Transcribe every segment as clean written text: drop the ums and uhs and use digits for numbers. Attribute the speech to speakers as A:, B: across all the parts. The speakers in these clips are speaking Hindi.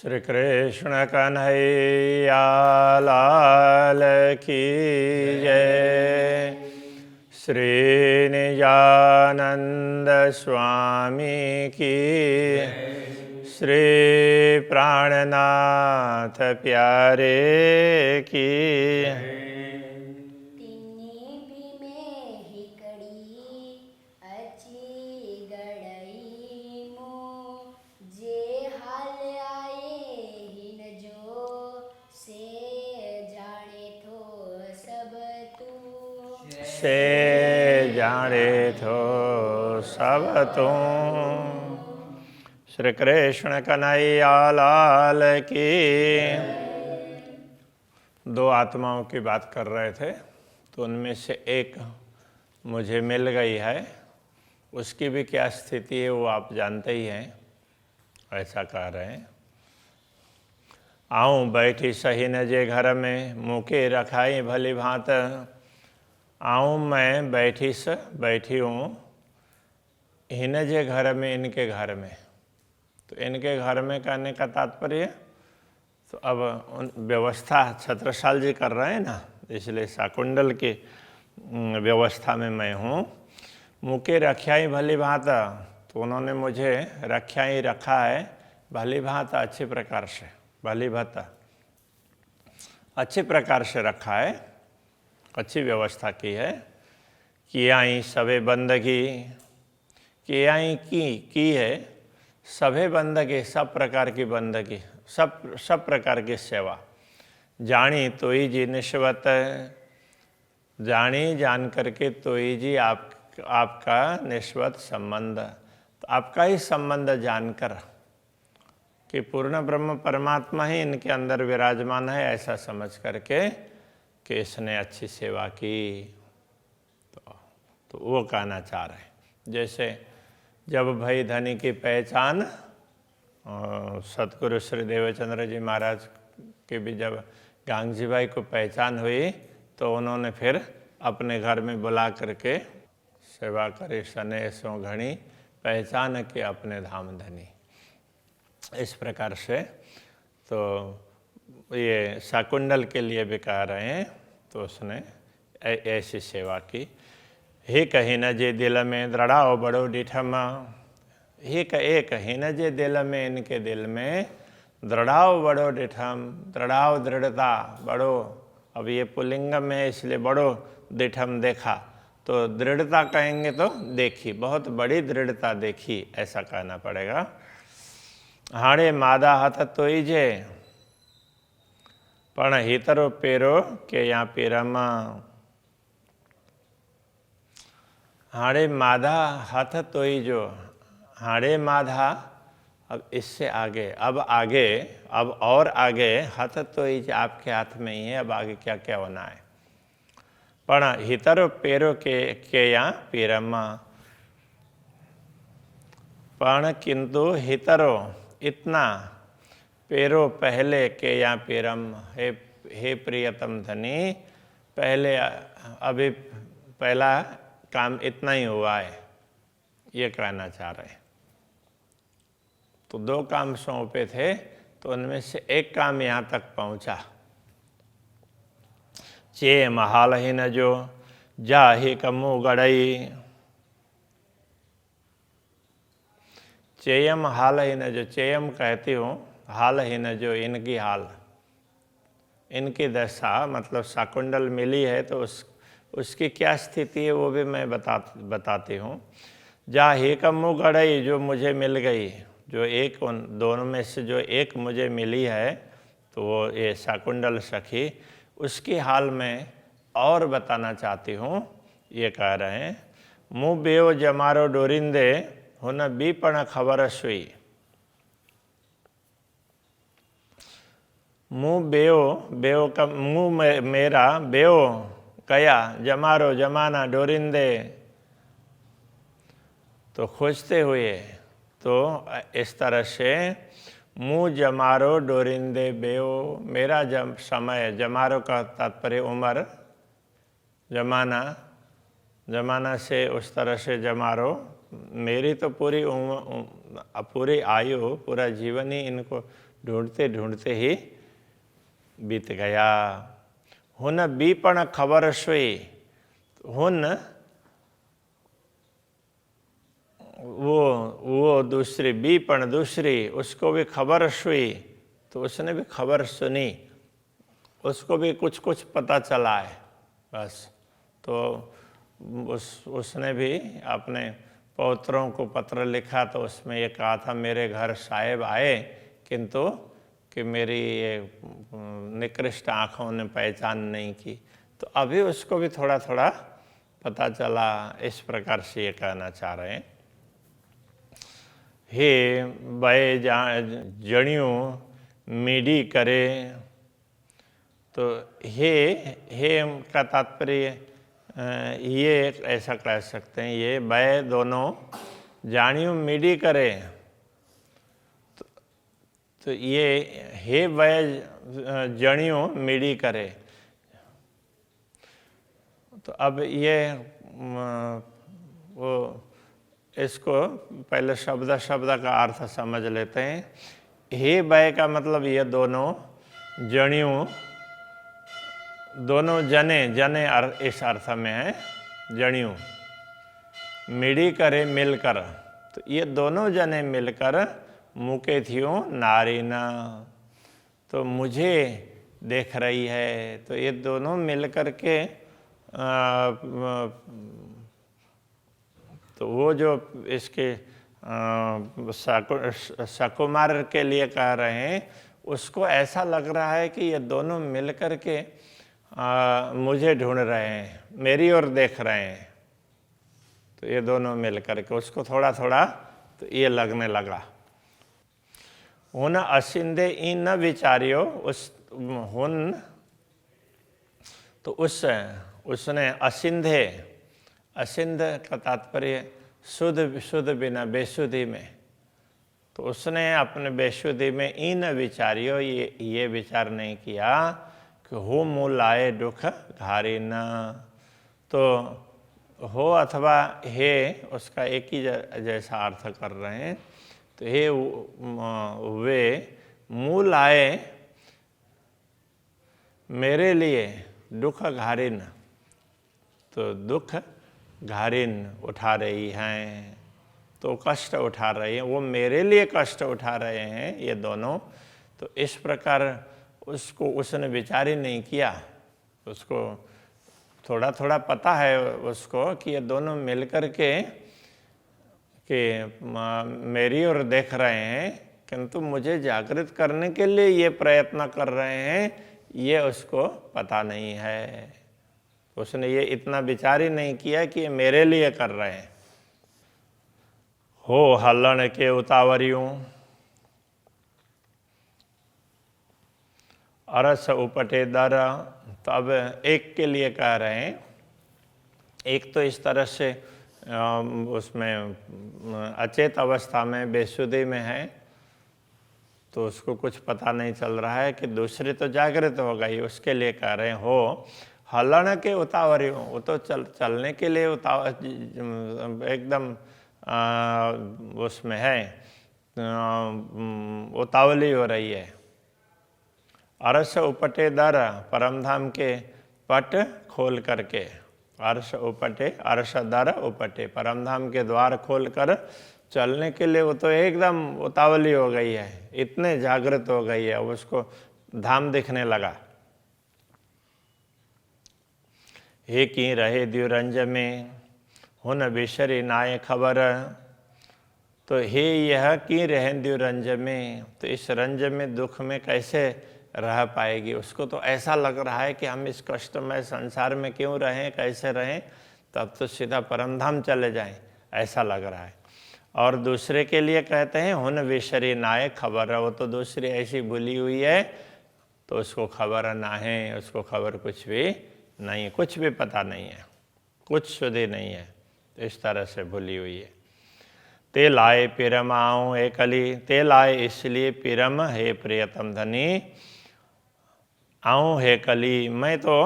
A: श्री कृष्ण कन्हैया लाल की जय। श्री निजानंद स्वामी की, श्री प्राणनाथ प्यारे की। से जाने थो सब तुम। श्री कृष्ण कन्हैया लाल की। दो आत्माओं की बात कर रहे थे, तो उनमें से एक मुझे मिल गई है, उसकी भी क्या स्थिति है वो आप जानते ही हैं। ऐसा कह रहे हैं, आऊँ बैठी सही न जे घर में, मुके रखाई भली भांत। आऊँ मैं बैठी हूँ हिन जे घर में, इनके घर में। तो इनके घर में कहने का तात्पर्य, तो अब उन व्यवस्था छत्रसाल जी कर रहे हैं ना, इसलिए शाकुंडल की व्यवस्था में मैं हूँ। मुके रख्याई भली भांत, तो उन्होंने मुझे रख्याई रखा है भली भांत, अच्छी प्रकार से, भली भांत अच्छी प्रकार से रखा है, अच्छी व्यवस्था की है। कियाई सभे बंदगी, कियाई की है सभे बंदगी, सब प्रकार की बंदगी, सब प्रकार की सेवा। जानी तोई जी निस्वत, जानी जान करके तोई जी आपका निस्वत संबंध, तो आपका ही संबंध जानकर कि पूर्ण ब्रह्म परमात्मा ही इनके अंदर विराजमान है, ऐसा समझ करके कि इसने अच्छी सेवा की। तो वो कहना चाह रहे हैं। जैसे जब भाई धनी की पहचान सतगुरु श्री देवचंद्र जी महाराज के भी जब गांगजी भाई को पहचान हुई, तो उन्होंने फिर अपने घर में बुला करके सेवा करे सने सो घनी, पहचान के अपने धाम धनी। इस प्रकार से तो ये शाकुंडल के लिए भी कह रहे हैं, तो उसने ऐसी सेवा की। ही कही न जे दिल में दृढ़ाओ बड़ो डिठम, ही एक ही न जे दिल में, इनके दिल में दृढ़ाओ बड़ो डिठम, दृढ़ाओ दृढ़ता बड़ो। अब ये पुल्लिंगम है इसलिए बड़ो डिठम देखा, तो दृढ़ता कहेंगे तो देखी, बहुत बड़ी दृढ़ता देखी, ऐसा कहना पड़ेगा। हाणे मादा हाथ तोई जे, पण हितरो पेरो के यहाँ पेरमा। हाड़े माधा हाथ तोई जो, हाड़े माधा, अब इससे आगे, अब और आगे हाथ तोई आपके हाथ में ही है, अब आगे क्या क्या होना है। पण हितरो पेरो के या पीरमा, पण किंतु हितरो इतना, पेरो पहले के या पीरम, हे प्रियतम धनी, पहले अभी पहला काम इतना ही हुआ है, ये कहना चाह रहे हैं। तो दो काम सौंपे थे, तो उनमें से एक काम यहाँ तक पहुँचा। चे महाल ही न जो, जा ही कमु गड़ई। चेयम हाल ही न जो, चेयम कहती हूँ, हाल ही न जो, इनकी हाल, इनकी दशा, मतलब शाकुंडल मिली है तो उसकी क्या स्थिति है वो भी मैं बताती हूँ। जा ही कमु गड़ई, जो मुझे मिल गई, जो एक उन दोनों में से जो एक मुझे मिली है, तो वो ये शाकुंडल सखी, उसकी हाल में और बताना चाहती हूँ। ये कह रहे हैं, मुँह बेओ जमारो डोरिंदे, हुन बीपण खबर सुई। मुँह बेओ का मुँह मेरा, बेओ कया, जमारो जमाना, डोरिंदे तो खोजते हुए। तो इस तरह से मुँह जमारो डोरिंदे बेओ, मेरा समय, जमारो का तात्पर्य उम्र, जमाना से उस तरह से जमारो, मेरी तो पूरी आयु, पूरा जीवन ही इनको ढूंढते ढूंढते ही बीत गया। हुन बीपण खबर सुई, हुन वो दूसरी बीपण दूसरी, उसको भी खबर सुई, तो उसने भी खबर सुनी, उसको भी कुछ कुछ पता चला है बस। तो उसने भी अपने पौत्रों को पत्र लिखा, तो उसमें ये कहा था मेरे घर साहेब आए, किंतु कि मेरी ये निकृष्ट आँखों ने पहचान नहीं की। तो अभी उसको भी थोड़ा थोड़ा पता चला। इस प्रकार से ये कहना चाह रहे हैं, हे बय जणियों मीडी करे। तो हे का तात्पर्य ये ऐसा कह सकते हैं, ये बय दोनों जानियों मीडी करे। तो ये हे बय जणियों मीडी करे। तो अब ये वो इसको पहले शब्द का अर्थ समझ लेते हैं। हे बय का मतलब ये दोनों जणियों, दोनों जने इस अर्थ में है जणियों, मिड़ी करे मिलकर। तो ये दोनों जने मिलकर मुके थियों नारी न, तो मुझे देख रही है। तो ये दोनों मिलकर के तो वो जो इसके सकुमार के लिए कह रहे हैं, उसको ऐसा लग रहा है कि ये दोनों मिलकर के मुझे ढूंढ रहे हैं, मेरी ओर देख रहे हैं। तो ये दोनों मिलकर के उसको थोड़ा थोड़ा तो ये लगने लगा। हुन असिंधे इन न विचारियो, उस हुन तो उसने असिंधे, असिंध का तात्पर्य शुद्ध बिना बेशुद्धि में। तो उसने अपने बेशुद्धि में इन विचारियो, ये विचार नहीं किया कि हो मूल आए दुख घारी न। तो हो अथवा हे उसका एक ही जैसा अर्थ कर रहे हैं। तो हे वे मूल आए मेरे लिए दुख घारिन, तो दुख घारिन उठा रही हैं, तो कष्ट उठा रही हैं, वो मेरे लिए कष्ट उठा रहे हैं ये दोनों। तो इस प्रकार उसको उसने विचार ही नहीं किया। उसको थोड़ा थोड़ा पता है उसको कि ये दोनों मिलकर के कि मेरी ओर देख रहे हैं, किंतु मुझे जागृत करने के लिए ये प्रयत्न कर रहे हैं, ये उसको पता नहीं है। उसने ये इतना विचार ही नहीं किया कि ये मेरे लिए कर रहे हैं। हो हलन के उतावरियों, अरस उपटे दर। तो अब एक के लिए कह रहे हैं, एक तो इस तरह से उसमें अचेत अवस्था में बेसुधी में है, तो उसको कुछ पता नहीं चल रहा है कि दूसरी तो जागृत हो गई, उसके लिए कह रहे हैं हो हलन के उतावरी हो। वो तो चलने के लिए एकदम उसमें है, उतावली हो रही है। अरस उपटे दर, परमधाम के पट खोल करके, अर्श उपटे, अर्श दर उपटे, परमधाम के द्वार खोल कर चलने के लिए वो तो एकदम उतावली हो गई है, इतने जागृत हो गई है, उसको धाम दिखने लगा। हे की रहे द्युरंज में हुन बिशरी नाय खबर। तो हे यह की रहे द्युरंज में, तो इस रंज में दुख में कैसे रह पाएगी। उसको तो ऐसा लग रहा है कि हम इस कष्टमय संसार में क्यों रहें, कैसे रहें, तब तो सीधा परमधाम चले जाएं, ऐसा लग रहा है। और दूसरे के लिए कहते हैं हुन विशरी नाय खबर। वो तो दूसरी ऐसी भूली हुई है, तो उसको खबर ना है, उसको खबर कुछ भी नहीं, कुछ भी पता नहीं है, कुछ सुधी नहीं है, तो इस तरह से भूली हुई है। ते लाए पिरम आऊँ एकली, ते लाए इसलिए पिरम हे प्रियतम धनी, आऊँ हे कली, मैं तो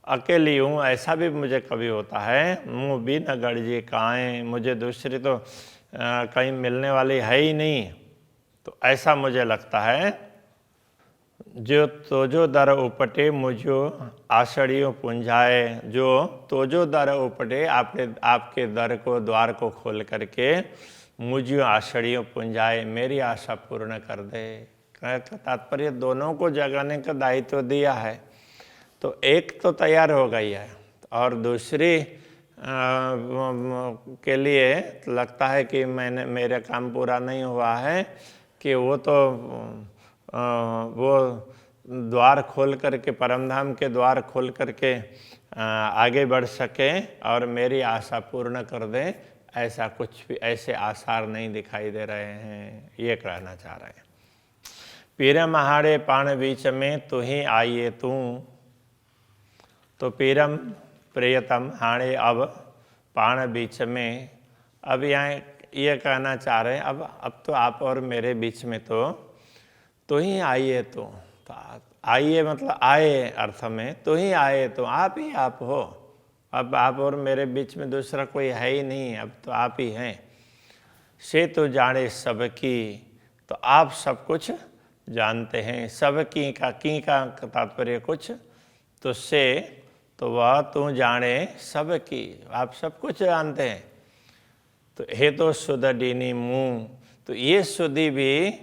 A: अकेली हूँ, ऐसा भी मुझे कभी होता है। मुँह भी न गड़जी काएँ, मुझे दूसरी तो कहीं मिलने वाली है ही नहीं, तो ऐसा मुझे लगता है। जो तोजो दर उपटे मुझो आषड़ियों पुंजाए। जो तोजो दर उपटे, आपके दर को, द्वार को खोल करके मुझो आषड़ियों पुंजाए, मेरी आशा पूर्ण कर दे। तात्पर्य दोनों को जगाने का दायित्व दिया है, तो एक तो तैयार हो गई है और दूसरी के लिए लगता है कि मेरा काम पूरा नहीं हुआ है, कि वो तो वो द्वार खोल करके, परमधाम के द्वार खोल करके आगे बढ़ सके और मेरी आशा पूर्ण कर दे। ऐसा कुछ भी, ऐसे आसार नहीं दिखाई दे रहे हैं, ये कहना चाह रहे हैं। पीरम हाड़े पाण बीच में तू ही आइए तू। तो पीरम प्रियतम, हाणे अब पाण बीच में, अब यहाँ ये कहना चाह रहे हैं अब तो आप और मेरे बीच में तो ही आइए। तो आइए मतलब आए अर्थ में, तो ही आए, तो आप ही आप हो। अब आप और मेरे बीच में दूसरा कोई है ही नहीं, अब तो आप ही हैं। से तो जाने सबकी, तो आप सब कुछ जानते हैं। सबकी का, की का तात्पर्य कुछ, तो से तो वह तू जाने सबकी, आप सब कुछ जानते हैं। तो हे तो सुध डीनी मुँह, तो ये सुधि भी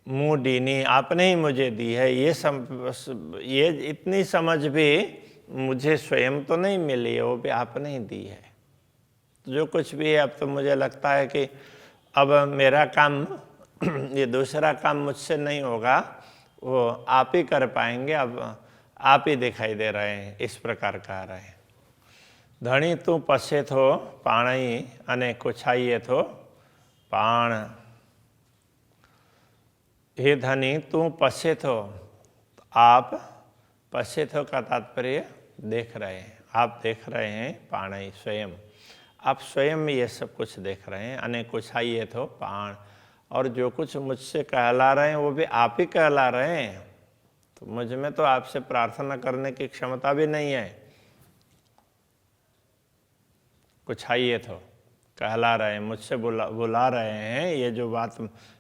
A: मुँह डीनी आपने ही मुझे दी है। ये इतनी समझ भी मुझे स्वयं तो नहीं मिली है, वो भी आपने ही दी है। जो कुछ भी है, अब तो मुझे लगता है कि अब मेरा काम ये दूसरा काम मुझसे नहीं होगा, वो आप ही कर पाएंगे, अब आप ही दिखाई दे रहे हैं, इस प्रकार कह रहे हैं। धनी तू पसे थो पाणी अने कुछाइए थो पाण। हे धनी तू पसे थो, आप पसे थो का तात्पर्य देख रहे हैं, आप देख रहे हैं पाणी स्वयं, आप स्वयं ये सब कुछ देख रहे हैं। अने कुछाइए थो पाण, और जो कुछ मुझसे कहला रहे हैं वो भी आप ही कहला रहे हैं। तो मुझ में तो आपसे प्रार्थना करने की क्षमता भी नहीं है। कुछाइए थो, कहला रहे हैं, मुझसे बुला रहे हैं, ये जो बात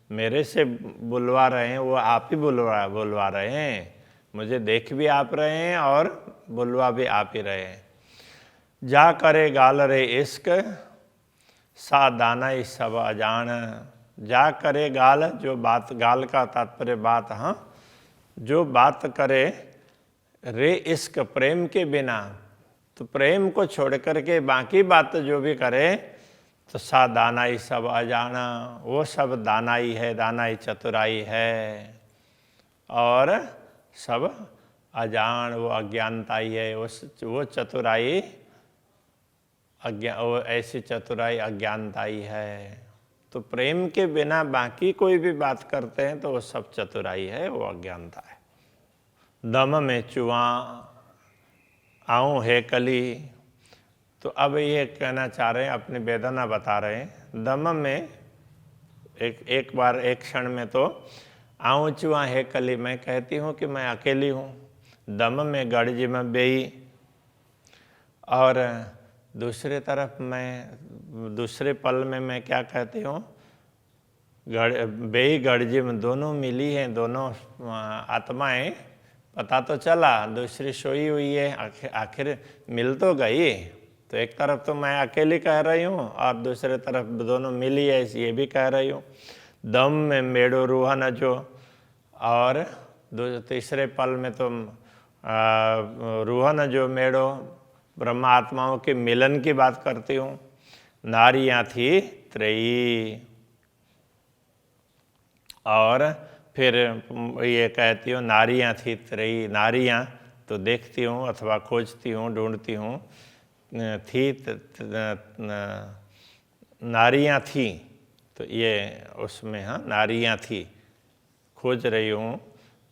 A: मेरे से बुलवा रहे हैं वो आप ही बुलवा रहे हैं। मुझे देख भी आप रहे हैं और बुलवा भी आप ही रहे हैं। जा करे गाल रे इश्क सा दाना ही सब अजान। जा करे गाल, जो बात, गाल का तात्पर्य बात, हाँ, जो बात करे रे इश्क, प्रेम के बिना, तो प्रेम को छोड़ करके बाकी बात जो भी करे, तो सा दानाई सब अजाना, वो सब दानाई है, दानाई चतुराई है, और सब अजान, वो अज्ञानता ही है। वो चतुराई वो ऐसी चतुराई अज्ञानता ही है। तो प्रेम के बिना बाकी कोई भी बात करते हैं तो वो सब चतुराई है, वो अज्ञानता है। दम में चुआ आऊँ है कली, तो अब ये कहना चाह रहे हैं, अपनी वेदना बता रहे हैं। दम में एक बार, एक क्षण में तो आऊँ चुआ है कली, मैं कहती हूँ कि मैं अकेली हूँ। दम में गड़जी में बेई, और दूसरे तरफ मैं, दूसरे पल में मैं क्या कहती हूँ, बेई गड़जी में, दोनों मिली हैं, दोनों आत्माएं, पता तो चला दूसरी सोई हुई है, आखिर मिल तो गई। तो एक तरफ तो मैं अकेली कह रही हूँ और दूसरे तरफ दोनों मिली है, ये भी कह रही हूँ। दम में मेड़ो रूहा न जो, और तीसरे पल में तो रूहा न जो मेड़ो, ब्रह्मा आत्माओं के मिलन की बात करती हूँ। नारियाँ थी त्रयी, और फिर ये कहती हूँ नारियाँ थी त्रयी, नारियाँ तो देखती हूँ अथवा खोजती हूँ, ढूंढती हूँ, थी नारियाँ थी, तो ये उसमें, हाँ, नारियाँ थी, खोज रही हूँ,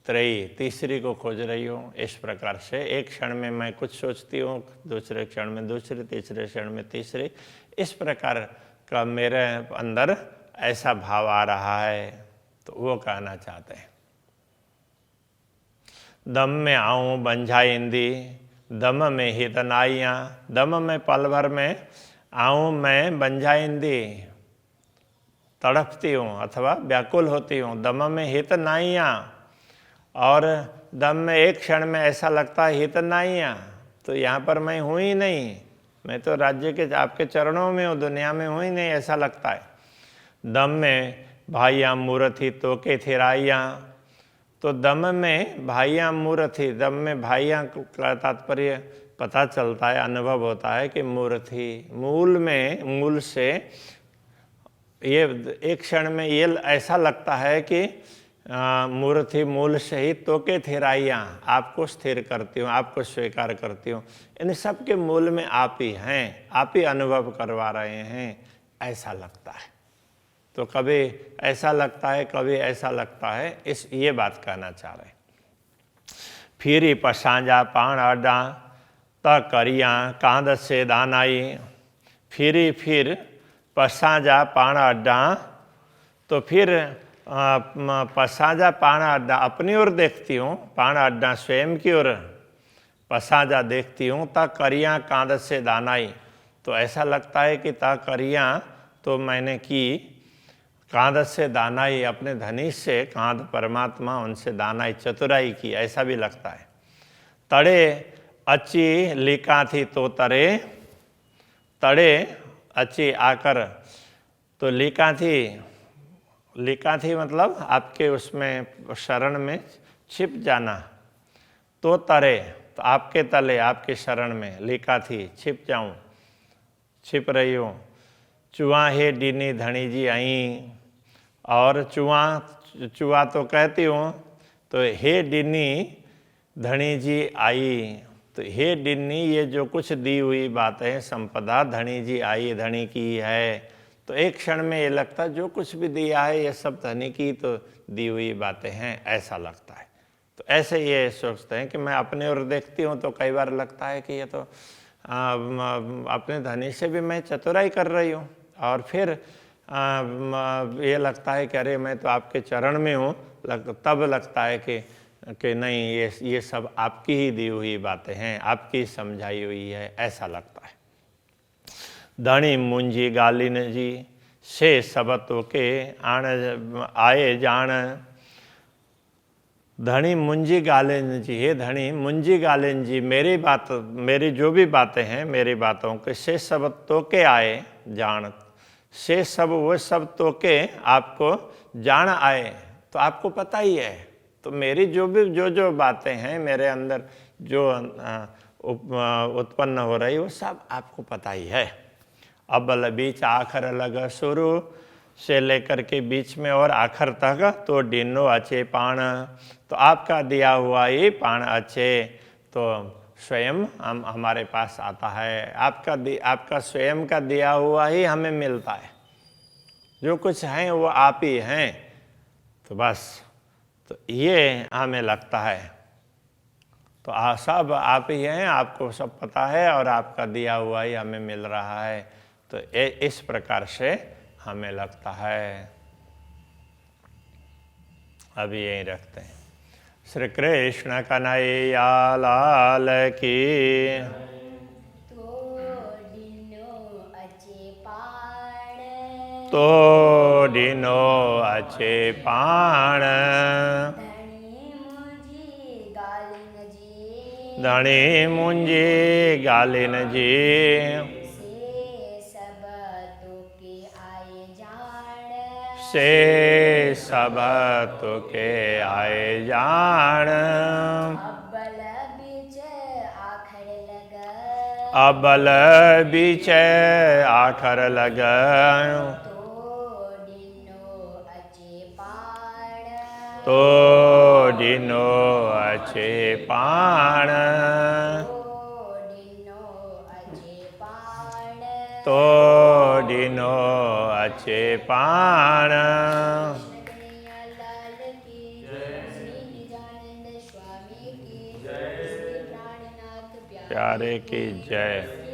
A: त्रयी, तीसरी को खोज रही हूँ। इस प्रकार से एक क्षण में मैं कुछ सोचती हूँ, दूसरे क्षण में दूसरी, तीसरे क्षण में तीसरी, इस प्रकार का मेरे अंदर ऐसा भाव आ रहा है। तो वो कहना चाहते हैं। दम में आऊँ बंझाइंदी, दम में हित नाइयाँ, दम में पल भर में आऊँ मैं बंझाइंदी, तड़पती हूँ अथवा व्याकुल होती हूँ। दम में हित नाइयाँ, और दम में एक क्षण में ऐसा लगता है इतना ही है, तो यहाँ पर मैं हूँ ही नहीं, मैं तो राज्य के आपके चरणों में हूँ, दुनिया में हूँ ही नहीं, ऐसा लगता है। दम में भाइयाँ मूर्ति तो के थिराइयाँ, तो दम में भाइयाँ मूर्ति, दम में भाइयाँ का तात्पर्य पता चलता है, अनुभव होता है कि मूर्ति मूल में, मूल से ये एक क्षण में ये ऐसा लगता है कि मूर्ति मूल से ही तो के थिराइयाँ, आपको स्थिर करती हूँ, आपको स्वीकार करती हूँ, इन सब के मूल में आप ही हैं, आप ही अनुभव करवा रहे हैं, ऐसा लगता है। तो कभी ऐसा लगता है, कभी ऐसा लगता है, इस ये बात कहना चाह रहे हैं। फिरी पसांजा पाण अड्डा त करियाँ कांद से दानाई, फिर पसांजा पाण अड्डा, तो फिर पसांजा पाण अड्डा अपनी ओर देखती हूँ, पाण अड्डा स्वयं की ओर, पसांजा देखती हूँ, त करियाँ कांद से दानाई, तो ऐसा लगता है कि त करियाँ तो मैंने की, कांद से दानाई अपने धनुष से, कांद परमात्मा, उनसे दानाई चतुराई की, ऐसा भी लगता है। तड़े अच्छी लिका थी तो तरे, तड़े अच्छी आकर, तो लिका थी मतलब आपके उसमें शरण में छिप जाना, तो तरे तो आपके तले, आपके शरण में, लिका थी छिप जाऊं, छिप रही हूँ। चुआ हे डीनी धनी जी आई, और चुआ तो कहती हूँ, तो हे डीनी धनी जी आई, तो हे डिन्नी ये जो कुछ दी हुई बातें संपदा धनी जी आई, धनी की है, तो एक क्षण में ये लगता जो कुछ भी दिया है ये सब धनी की तो दी हुई बातें हैं, ऐसा लगता है। तो ऐसे ये सोचते हैं कि मैं अपने ओर देखती हूँ तो कई बार लगता है कि ये तो अपने धनी से भी मैं चतुराई कर रही हूँ, और फिर ये लगता है कि अरे मैं तो आपके चरण में हूँ, तब लगता है कि नहीं ये सब आपकी ही दी हुई बातें हैं, आपकी समझाई हुई है, ऐसा लगता है। धनी मुंजी गालिन जी से सबतों के आण आए जान, धनी मुंजी गालिन जी, हे धनी मुंजी गालिन जी, मेरी जो भी बातें हैं, मेरी बातों के से सब तो के आए जान, से सब वो सब तो के आपको जान आए, तो आपको पता ही है, तो मेरी जो बातें हैं मेरे अंदर जो उत्पन्न हो रही वो सब आपको पता ही है। अब्बल बीच आखर लग, शुरू से लेकर के बीच में और आखिर तक, तो डिनो अच्छे पाण, तो आपका दिया हुआ ये पाण अच्छे तो स्वयं हमारे पास आता है, आपका स्वयं का दिया हुआ ही हमें मिलता है, जो कुछ है वो आप ही हैं, तो बस तो ये हमें लगता है, तो सब आप ही हैं, आपको सब पता है और आपका दिया हुआ ही हमें मिल रहा है, तो इस प्रकार से हमें लगता है। अभी यहीं रखते हैं। श्री कृष्ण कन्हैया लाल की। तो डिनो अच्छे पाण, धनी मुंजी गालिन जी, से सब तो के आए जान, अबल बीच आखर लग, तो डिनो अच्छे पाण, तो डिनो अच्छे पाण, प्यारे की जय।